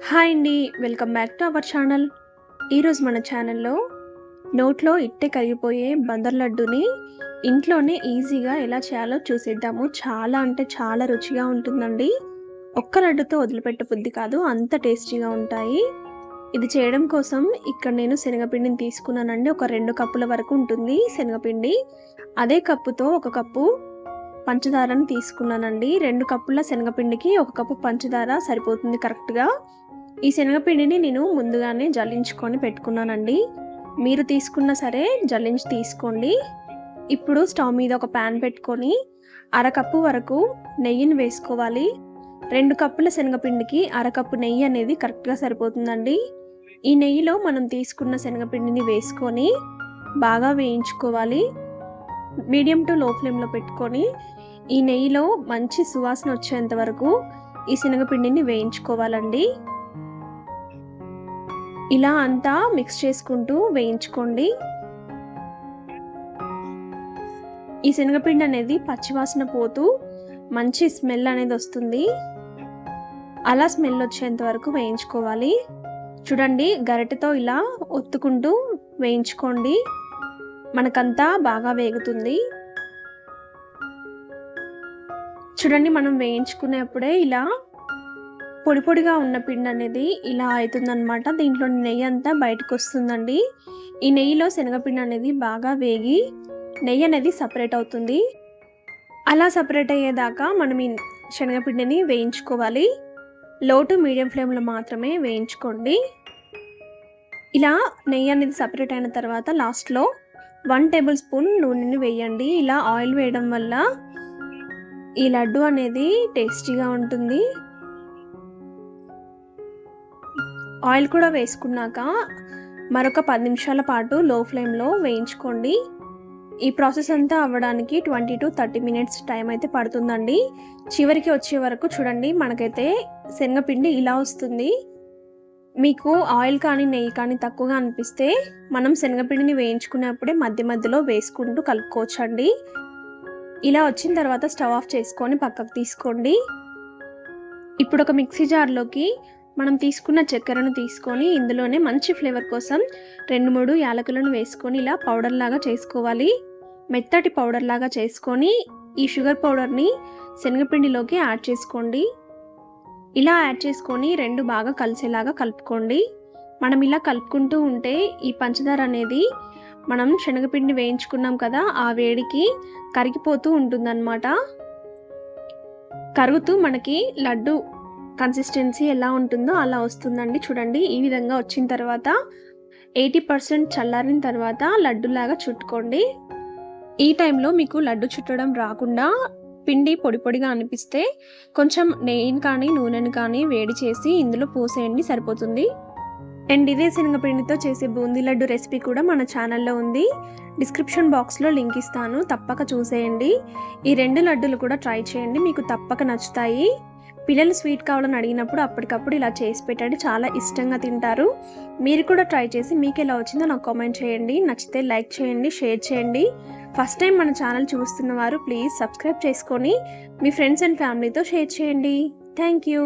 Hi అండి, welcome back to our channel. ఈరోజు మన ఛానల్లో నోట్లో ఇట్టే కరిగిపోయే బందర్ లడ్డుని ఇంట్లోనే ఈజీగా ఎలా చేయాలో చూసేద్దాము. చాలా అంటే చాలా రుచిగా ఉంటుందండి. ఒక్క లడ్డుతో వదిలిపెట్టే బుద్ధి కాదు, అంత టేస్టీగా ఉంటాయి. ఇది చేయడం కోసం ఇక్కడ నేను శనగపిండిని తీసుకున్నానండి. ఒక 2 కప్పుల వరకు ఉంటుంది శనగపిండి. అదే కప్పుతో 1 కప్పు పంచదారని తీసుకున్నానండి. 2 కప్పుల శనగపిండికి 1 కప్పు పంచదార సరిపోతుంది కరెక్ట్గా. ఈ శనగపిండిని నేను ముందుగానే జల్లించుకొని పెట్టుకున్నానండి. మీరు తీసుకున్నా సరే జల్లించి తీసుకోండి. ఇప్పుడు స్టవ్ మీద ఒక ప్యాన్ పెట్టుకొని 1/2 కప్పు వరకు నెయ్యిని వేసుకోవాలి. 2 కప్పుల శనగపిండికి 1/2 కప్పు నెయ్యి అనేది కరెక్ట్గా సరిపోతుందండి. ఈ నెయ్యిలో మనం తీసుకున్న శనగపిండిని వేసుకొని బాగా వేయించుకోవాలి. మీడియం టు లో ఫ్లేమ్లో పెట్టుకొని ఈ నెయ్యిలో మంచి సువాసన వచ్చేంత వరకు ఈ శనగపిండిని వేయించుకోవాలండి. ఇలా అంతా మిక్స్ చేసుకుంటూ వేయించుకోండి. ఈ శనగపిండి అనేది పచ్చివాసన పోతూ మంచి స్మెల్ అనేది వస్తుంది. అలా స్మెల్ వచ్చేంత వరకు వేయించుకోవాలి. చూడండి, గరిటెతో ఇలా ఒత్తుకుంటూ వేయించుకోండి. మనకంతా బాగా వేగుతుంది. చూడండి, మనం వేయించుకునేప్పుడే ఇలా పొడి పొడిగా ఉన్న పిండి అనేది ఇలా అవుతుందన్నమాట. దీంట్లో నెయ్యి అంతా బయటకు వస్తుందండి. ఈ నెయ్యిలో శనగపిండి అనేది బాగా వేగి నెయ్యి అనేది సపరేట్ అవుతుంది. అలా సపరేట్ అయ్యేదాకా మనం ఈ శనగపిండిని వేయించుకోవాలి. లో టు మీడియం ఫ్లేమ్లో మాత్రమే వేయించుకోండి. ఇలా నెయ్యి అనేది సపరేట్ అయిన తర్వాత లాస్ట్లో 1 టేబుల్ స్పూన్ నూనెని వేయండి. ఇలా ఆయిల్ వేయడం వల్ల ఈ లడ్డు అనేది టేస్టీగా ఉంటుంది. ఆయిల్ కూడా వేసుకున్నాక మరొక 10 నిమిషాల పాటు లో ఫ్లేమ్లో వేయించుకోండి. ఈ ప్రాసెస్ అంతా అవ్వడానికి 20 to 30 మినిట్స్ టైం అయితే పడుతుందండి. చివరికి వచ్చే వరకు చూడండి, మనకైతే శనగపిండి ఇలా వస్తుంది. మీకు ఆయిల్ కానీ నెయ్యి కానీ తక్కువగా అనిపిస్తే మనం శనగపిండిని వేయించుకునేప్పుడే మధ్య మధ్యలో వేసుకుంటూ కలుపుకోవచ్చండి. ఇలా వచ్చిన తర్వాత స్టవ్ ఆఫ్ చేసుకొని పక్కకు తీసుకోండి. ఇప్పుడు ఒక మిక్సీ జార్లోకి మనం తీసుకున్న చక్కెరను తీసుకొని ఇందులోనే మంచి ఫ్లేవర్ కోసం 2-3 యాలకులను వేసుకొని ఇలా పౌడర్ లాగా చేసుకోవాలి. మెత్తటి పౌడర్ లాగా చేసుకొని ఈ షుగర్ పౌడర్ని శనగపిండిలోకి యాడ్ చేసుకోండి. ఇలా యాడ్ చేసుకొని 2 బాగా కలిసేలాగా కలుపుకోండి. మనం ఇలా కలుపుకుంటూ ఉంటే ఈ పంచదార అనేది మనం శనగపిండి వేయించుకున్నాం కదా, ఆ వేడికి కరిగిపోతూ ఉంటుందన్నమాట. కరుగుతూ మనకి లడ్డు కన్సిస్టెన్సీ ఎలా ఉంటుందో అలా వస్తుందండి. చూడండి, ఈ విధంగా వచ్చిన తర్వాత 80% చల్లారిన తర్వాత లడ్డులాగా చుట్టుకోండి. ఈ టైంలో మీకు లడ్డు చుట్టడం రాకుండా పిండి పొడి పొడిగా అనిపిస్తే కొంచెం నెయ్యిని కానీ నూనెని కానీ వేడి చేసి ఇందులో పోసేయండి, సరిపోతుంది. అండ్ ఇదే శనగపిండితో చేసే బూందీ లడ్డు రెసిపీ కూడా మన ఛానల్లో ఉంది. డిస్క్రిప్షన్ బాక్స్లో లింక్ ఇస్తాను, తప్పక చూసేయండి. ఈ 2 లడ్డులు కూడా ట్రై చేయండి, మీకు తప్పక నచ్చుతాయి. పిల్లలు స్వీట్ కావాలని అడిగినప్పుడు అప్పటికప్పుడు ఇలా చేసి పెట్టండి, చాలా ఇష్టంగా తింటారు. మీరు కూడా ట్రై చేసి మీకు ఎలా వచ్చిందో నాకు కామెంట్ చేయండి. నచ్చితే లైక్ చేయండి, షేర్ చేయండి. ఫస్ట్ టైం మన ఛానల్ చూస్తున్న వారు ప్లీజ్ సబ్స్క్రైబ్ చేసుకొని మీ ఫ్రెండ్స్ అండ్ ఫ్యామిలీతో షేర్ చేయండి. Thank you.